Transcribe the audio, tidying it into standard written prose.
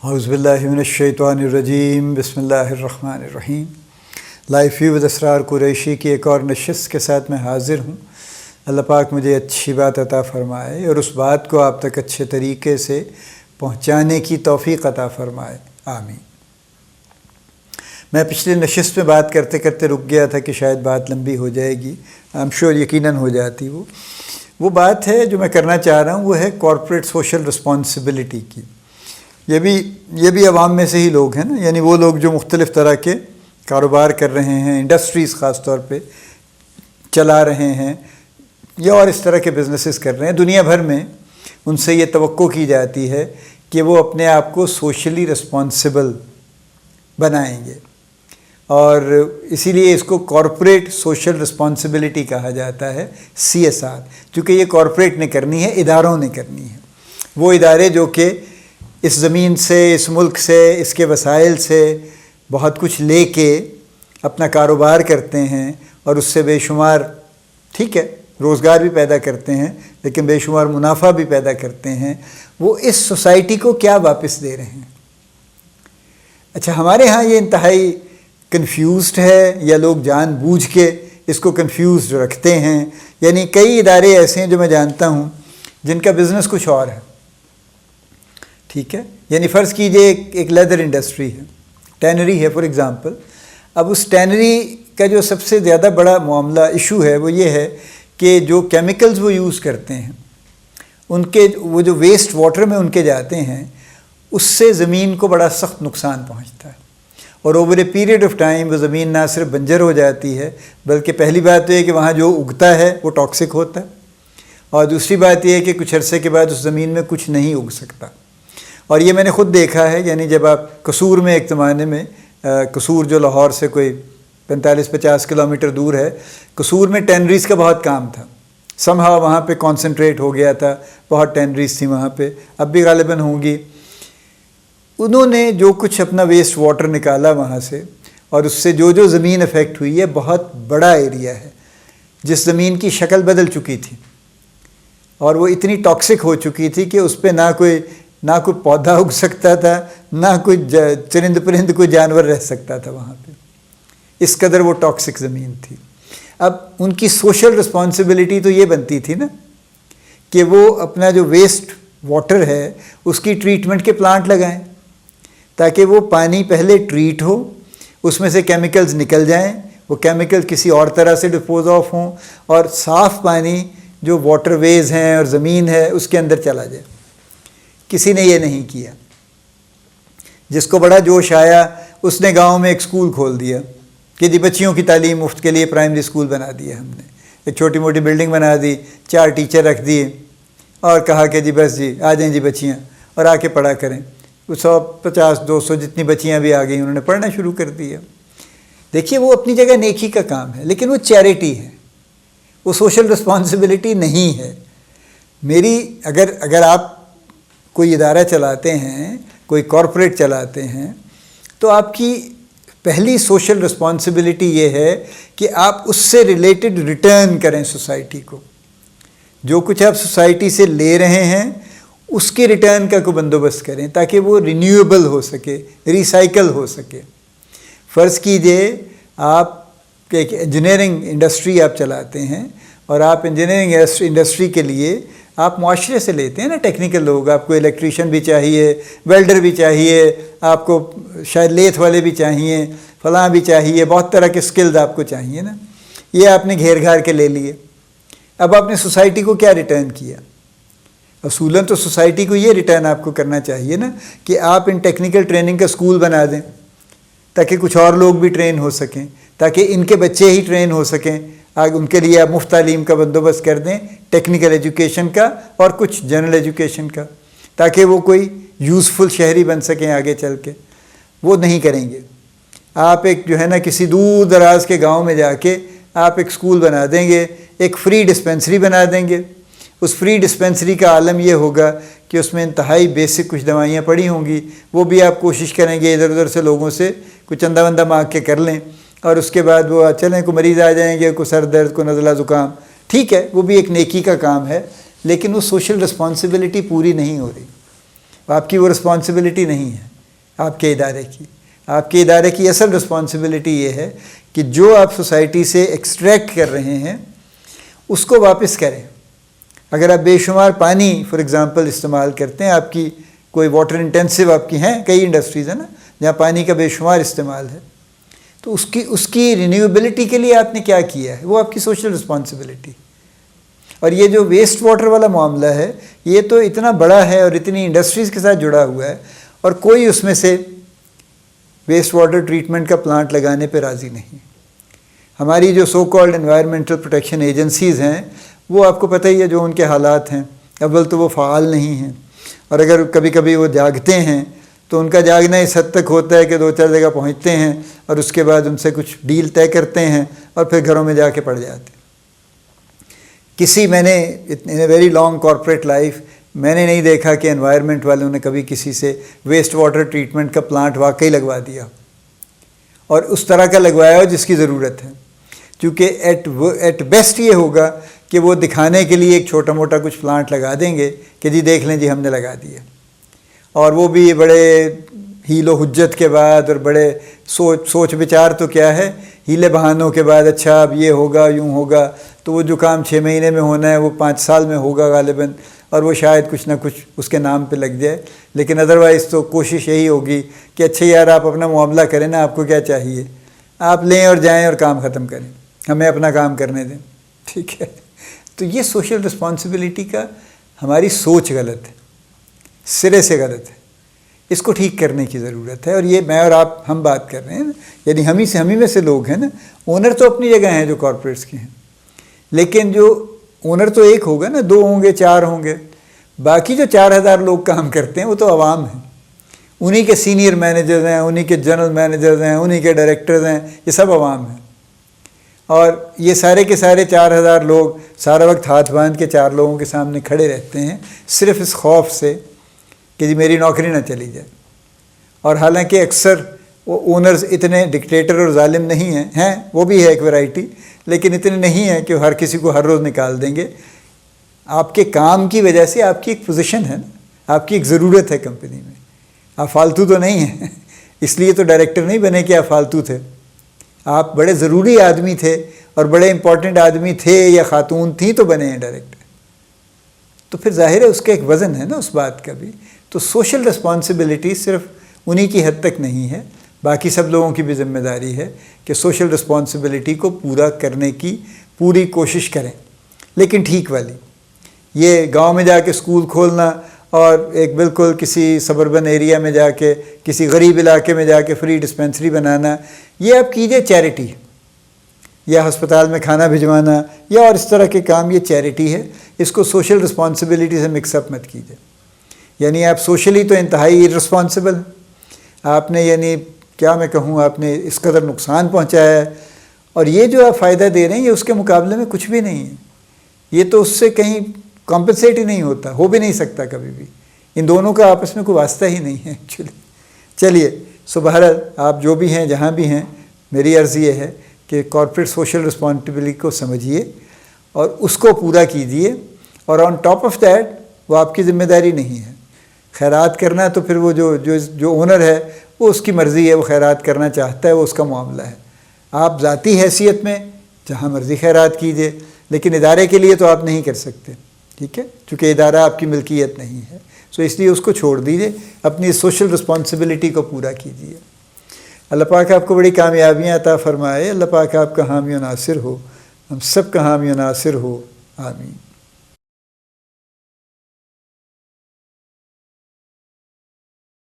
اعوذ باللہ من الشیطان الرجیم، بسم اللہ الرحمن الرحیم۔ لائف ویو ود اسرار قریشی کی ایک اور نشست کے ساتھ میں حاضر ہوں۔ اللہ پاک مجھے اچھی بات عطا فرمائے اور اس بات کو آپ تک اچھے طریقے سے پہنچانے کی توفیق عطا فرمائے، آمین۔ میں پچھلے نشست میں بات کرتے کرتے رک گیا تھا کہ شاید بات لمبی ہو جائے گی، I'm sure یقیناً ہو جاتی۔ وہ بات ہے جو میں کرنا چاہ رہا ہوں، وہ ہے کارپوریٹ سوشل رسپانسبلٹی کی۔ یہ بھی عوام میں سے ہی لوگ ہیں نا، یعنی وہ لوگ جو مختلف طرح کے کاروبار کر رہے ہیں، انڈسٹریز خاص طور پہ چلا رہے ہیں یا اور اس طرح کے بزنسز کر رہے ہیں دنیا بھر میں، ان سے یہ توقع کی جاتی ہے کہ وہ اپنے آپ کو سوشلی رسپانسبل بنائیں گے، اور اسی لیے اس کو کارپوریٹ سوشل رسپانسبلٹی کہا جاتا ہے، CSR، چونکہ یہ کارپوریٹ نے کرنی ہے، اداروں نے کرنی ہے۔ وہ ادارے جو کہ اس زمین سے، اس ملک سے، اس کے وسائل سے بہت کچھ لے کے اپنا کاروبار کرتے ہیں اور اس سے بے شمار، ٹھیک ہے، روزگار بھی پیدا کرتے ہیں لیکن بے شمار منافع بھی پیدا کرتے ہیں، وہ اس سوسائٹی کو کیا واپس دے رہے ہیں؟ اچھا، ہمارے ہاں یہ انتہائی کنفیوزڈ ہے، یا لوگ جان بوجھ کے اس کو کنفیوزڈ رکھتے ہیں۔ یعنی کئی ادارے ایسے ہیں جو میں جانتا ہوں جن کا بزنس کچھ اور ہے، ٹھیک ہے۔ یعنی فرض کیجئے ایک لیدر انڈسٹری ہے، ٹینری ہے فار ایگزامپل۔ اب اس ٹینری کا جو سب سے زیادہ بڑا معاملہ ایشو ہے وہ یہ ہے کہ جو کیمیکلز وہ یوز کرتے ہیں، ان کے وہ جو ویسٹ واٹر میں ان کے جاتے ہیں، اس سے زمین کو بڑا سخت نقصان پہنچتا ہے، اور over a period of time وہ زمین نہ صرف بنجر ہو جاتی ہے، بلکہ پہلی بات تو یہ کہ وہاں جو اگتا ہے وہ ٹاکسک ہوتا ہے، اور دوسری بات یہ ہے کہ کچھ عرصے کے بعد اس زمین میں کچھ نہیں اگ سکتا۔ اور یہ میں نے خود دیکھا ہے، یعنی جب آپ قصور میں ایک زمانے میں، قصور جو لاہور سے کوئی 45-50 کلومیٹر دور ہے، قصور میں ٹینریز کا بہت کام تھا، سمہا وہاں پہ کانسنٹریٹ ہو گیا تھا، بہت ٹینریز تھی وہاں پہ، اب بھی غالباً ہوں گی۔ انہوں نے جو کچھ اپنا ویسٹ واٹر نکالا وہاں سے، اور اس سے جو زمین افیکٹ ہوئی ہے، بہت بڑا ایریا ہے جس زمین کی شکل بدل چکی تھی، اور وہ اتنی ٹاکسک ہو چکی تھی کہ اس پہ نہ کوئی پودا اگ سکتا تھا، نہ کوئی چرند پرند کوئی جانور رہ سکتا تھا وہاں پہ، اس قدر وہ ٹاکسک زمین تھی۔ اب ان کی سوشل رسپانسبلٹی تو یہ بنتی تھی نا کہ وہ اپنا جو ویسٹ واٹر ہے اس کی ٹریٹمنٹ کے پلانٹ لگائیں، تاکہ وہ پانی پہلے ٹریٹ ہو، اس میں سے کیمیکلز نکل جائیں، وہ کیمیکل کسی اور طرح سے ڈسپوز آف ہوں، اور صاف پانی جو واٹر ویز ہیں اور زمین ہے اس کے اندر چلا جائے۔ کسی نے یہ نہیں کیا۔ جس کو بڑا جوش آیا اس نے گاؤں میں ایک اسکول کھول دیا کہ جی بچیوں کی تعلیم مفت کے لیے پرائمری اسکول بنا دیا ہم نے، ایک چھوٹی موٹی بلڈنگ بنا دی، 4 ٹیچر رکھ دیے، اور کہا کہ جی بس جی آ جائیں جی بچیاں اور آ کے پڑھا کریں۔ 150-200 جتنی بچیاں بھی آ گئیں، انہوں نے پڑھنا شروع کر دیا۔ دیکھیے، وہ اپنی جگہ نیکی کا کام ہے، لیکن وہ چیریٹی ہے، وہ سوشل رسپانسبلٹی نہیں ہے۔ اگر آپ کوئی ادارہ چلاتے ہیں، کوئی کارپوریٹ چلاتے ہیں، تو آپ کی پہلی سوشل رسپانسبلٹی یہ ہے کہ آپ اس سے ریلیٹڈ ریٹرن کریں سوسائٹی کو۔ جو کچھ آپ سوسائٹی سے لے رہے ہیں اس کے ریٹرن کا کوئی بندوبست کریں تاکہ وہ رینیویبل ہو سکے، ریسائیکل ہو سکے۔ فرض کیجئے آپ ایک انجینئرنگ انڈسٹری آپ چلاتے ہیں، اور آپ انجینئرنگ انڈسٹری کے لیے آپ معاشرے سے لیتے ہیں نا ٹیکنیکل لوگ، آپ کو الیکٹریشین بھی چاہیے، ویلڈر بھی چاہیے، آپ کو شاید لیتھ والے بھی چاہیے، فلاں بھی چاہیے، بہت طرح کے سکلز آپ کو چاہیے نا۔ یہ آپ نے گھیر گھار کے لے لیے۔ اب آپ نے سوسائٹی کو کیا ریٹرن کیا؟ اصولاً تو سوسائٹی کو یہ ریٹرن آپ کو کرنا چاہیے نا کہ آپ ان ٹیکنیکل ٹریننگ کا اسکول بنا دیں تاکہ کچھ اور لوگ بھی ٹرین ہو سکیں، تاکہ ان کے بچے ہی ٹرین ہو سکیں، ان کے لیے آپ مفت تعلیم کا بندوبست کر دیں، ٹیکنیکل ایجوکیشن کا اور کچھ جنرل ایجوکیشن کا، تاکہ وہ کوئی یوزفل شہری بن سکیں آگے چل کے۔ وہ نہیں کریں گے۔ آپ ایک جو ہے نا کسی دور دراز کے گاؤں میں جا کے آپ ایک اسکول بنا دیں گے، ایک فری ڈسپینسری بنا دیں گے۔ اس فری ڈسپینسری کا عالم یہ ہوگا کہ اس میں انتہائی بیسک کچھ دوائیاں پڑی ہوں گی، وہ بھی آپ کوشش کریں گے ادھر ادھر سے لوگوں سے کچھ چندہ وندہ مانگ کے کر لیں، اور اس کے بعد وہ چلیں کوئی مریض آ جائیں گے، کوئی سر درد، کوئی نزلہ زکام، ٹھیک ہے، وہ بھی ایک نیکی کا کام ہے، لیکن وہ سوشل رسپانسبلٹی پوری نہیں ہو رہی، آپ کی وہ رسپانسبلٹی نہیں ہے۔ آپ کے ادارے کی. آپ کے ادارے کی اصل رسپانسبلٹی یہ ہے کہ جو آپ سوسائٹی سے ایکسٹریکٹ کر رہے ہیں اس کو واپس کریں. اگر آپ بے شمار پانی فار ایگزامپل استعمال کرتے ہیں، آپ کی کوئی واٹر انٹینسو آپ کی ہیں کئی انڈسٹریز ہیں نا جہاں پانی کا بے شمار استعمال ہے، تو اس کی رینیویبلٹی کے لیے آپ نے کیا کیا ہے، وہ آپ کی سوشل رسپانسبلٹی. اور یہ جو ویسٹ واٹر والا معاملہ ہے یہ تو اتنا بڑا ہے اور اتنی انڈسٹریز کے ساتھ جڑا ہوا ہے، اور کوئی اس میں سے ویسٹ واٹر ٹریٹمنٹ کا پلانٹ لگانے پہ راضی نہیں. ہماری جو so called environmental protection agencies ہیں وہ آپ کو پتہ ہی ہے جو ان کے حالات ہیں. اول تو وہ فعال نہیں ہیں، اور اگر کبھی کبھی وہ جاگتے ہیں تو ان کا جاگنا اس حد تک ہوتا ہے کہ 2-4 جگہ پہنچتے ہیں اور اس کے بعد ان سے کچھ ڈیل طے کرتے ہیں اور پھر گھروں میں جا کے پڑ جاتے ہیں. میں نے in a very long corporate life میں نے نہیں دیکھا کہ انوائرمنٹ والوں نے کبھی کسی سے ویسٹ واٹر ٹریٹمنٹ کا پلانٹ واقعی لگوا دیا اور اس طرح کا لگوایا ہو جس کی ضرورت ہے. کیونکہ ایٹ بیسٹ یہ ہوگا کہ وہ دکھانے کے لیے ایک چھوٹا موٹا کچھ پلانٹ لگا دیں گے کہ جی دیکھ لیں جی ہم نے لگا دیا، اور وہ بھی بڑے ہیل و حجت کے بعد اور بڑے سوچ بچار تو کیا ہے، ہیلے بہانوں کے بعد. اچھا اب یہ ہوگا یوں ہوگا، تو وہ جو کام 6 مہینے میں ہونا ہے وہ 5 سال میں ہوگا غالباً، اور وہ شاید کچھ نہ کچھ اس کے نام پہ لگ جائے. لیکن ادروائز تو کوشش یہی ہوگی کہ اچھا یار آپ اپنا معاملہ کریں نا، آپ کو کیا چاہیے، آپ لیں اور جائیں اور کام ختم کریں، ہمیں اپنا کام کرنے دیں. ٹھیک ہے، تو یہ سوشل رسپانسبلٹی کا ہماری سوچ غلط ہے، سرے سے غلط ہے. اس کو ٹھیک کرنے کی ضرورت ہے. اور یہ میں اور آپ ہم بات کر رہے ہیں نا، یعنی ہمیں میں سے لوگ ہیں نا. اونر تو اپنی جگہ ہیں جو کارپوریٹس کے ہیں، لیکن جو اونر تو ایک ہوگا نا، 2 ہوں گے 4 ہوں گے، باقی جو 4000 لوگ کام کرتے ہیں وہ تو عوام ہیں. انہی کے سینئر مینیجرز ہیں، انہی کے جنرل مینیجرز ہیں، انہی کے ڈائریکٹرز ہیں، یہ سب عوام ہیں. اور یہ سارے کے سارے 4000 لوگ سارا وقت ہاتھ باندھ کے 4 لوگوں کے سامنے کھڑے رہتے ہیں صرف اس خوف سے کہ جی میری نوکری نہ چلی جائے. اور حالانکہ اکثر وہ اونرز اتنے ڈکٹیٹر اور ظالم نہیں ہیں وہ بھی ہے ایک ویرائٹی، لیکن اتنے نہیں ہیں کہ ہر کسی کو ہر روز نکال دیں گے. آپ کے کام کی وجہ سے آپ کی ایک پوزیشن ہے نا، آپ کی ایک ضرورت ہے کمپنی میں، آپ فالتو تو نہیں ہیں. اس لیے تو ڈائریکٹر نہیں بنے کہ آپ فالتو تھے، آپ بڑے ضروری آدمی تھے اور بڑے امپورٹنٹ آدمی تھے یا خاتون تھیں تو بنے ہیں ڈائریکٹر. تو پھر ظاہر ہے اس کا ایک وزن ہے نا اس بات کا بھی. تو سوشل رسپانسبلٹی صرف انہی کی حد تک نہیں ہے، باقی سب لوگوں کی بھی ذمہ داری ہے کہ سوشل رسپانسبلٹی کو پورا کرنے کی پوری کوشش کریں، لیکن ٹھیک والی. یہ گاؤں میں جا کے اسکول کھولنا اور ایک بالکل کسی سبربن ایریا میں جا کے کسی غریب علاقے میں جا کے فری ڈسپینسری بنانا، یہ آپ کیجئے چیریٹی، یا ہسپتال میں کھانا بھجوانا یا اور اس طرح کے کام، یہ چیریٹی ہے. اس کو سوشل رسپانسبلٹی سے مکس اپ مت کیجئے. یعنی آپ سوشلی تو انتہائی ارسپانسبل ہیں، آپ نے یعنی کیا میں کہوں آپ نے اس قدر نقصان پہنچایا ہے، اور یہ جو آپ فائدہ دے رہے ہیں یہ اس کے مقابلے میں کچھ بھی نہیں ہے. یہ تو اس سے کہیں کمپنسیٹ ہی نہیں ہوتا، ہو بھی نہیں سکتا کبھی بھی. ان دونوں کا آپس میں کوئی واسطہ ہی نہیں ہے ایکچولی. چلیے بہرحال آپ جو بھی ہیں جہاں بھی ہیں، میری عرض یہ ہے کہ کارپوریٹ سوشل رسپانسبلٹی کو سمجھیے اور اس کو پورا کیجیے. اور آن ٹاپ آف دیٹ وہ آپ کی ذمہ داری نہیں ہے. خیرات کرنا تو پھر وہ جو اونر ہے وہ اس کی مرضی ہے، وہ خیرات کرنا چاہتا ہے، وہ اس کا معاملہ ہے. آپ ذاتی حیثیت میں جہاں مرضی خیرات کیجیے، لیکن ادارے کے لیے تو آپ نہیں کر سکتے. ٹھیک ہے، چونکہ ادارہ آپ کی ملکیت نہیں ہے، سو اس لیے اس کو چھوڑ دیجیے، اپنی سوشل رسپانسبلٹی کو پورا کیجیے. اللہ پاک آپ کو بڑی کامیابیاں عطا فرمائے. اللہ پاک آپ کا حامی و ناصر ہو، ہم سب کا حامی و ناصر ہو. آمین.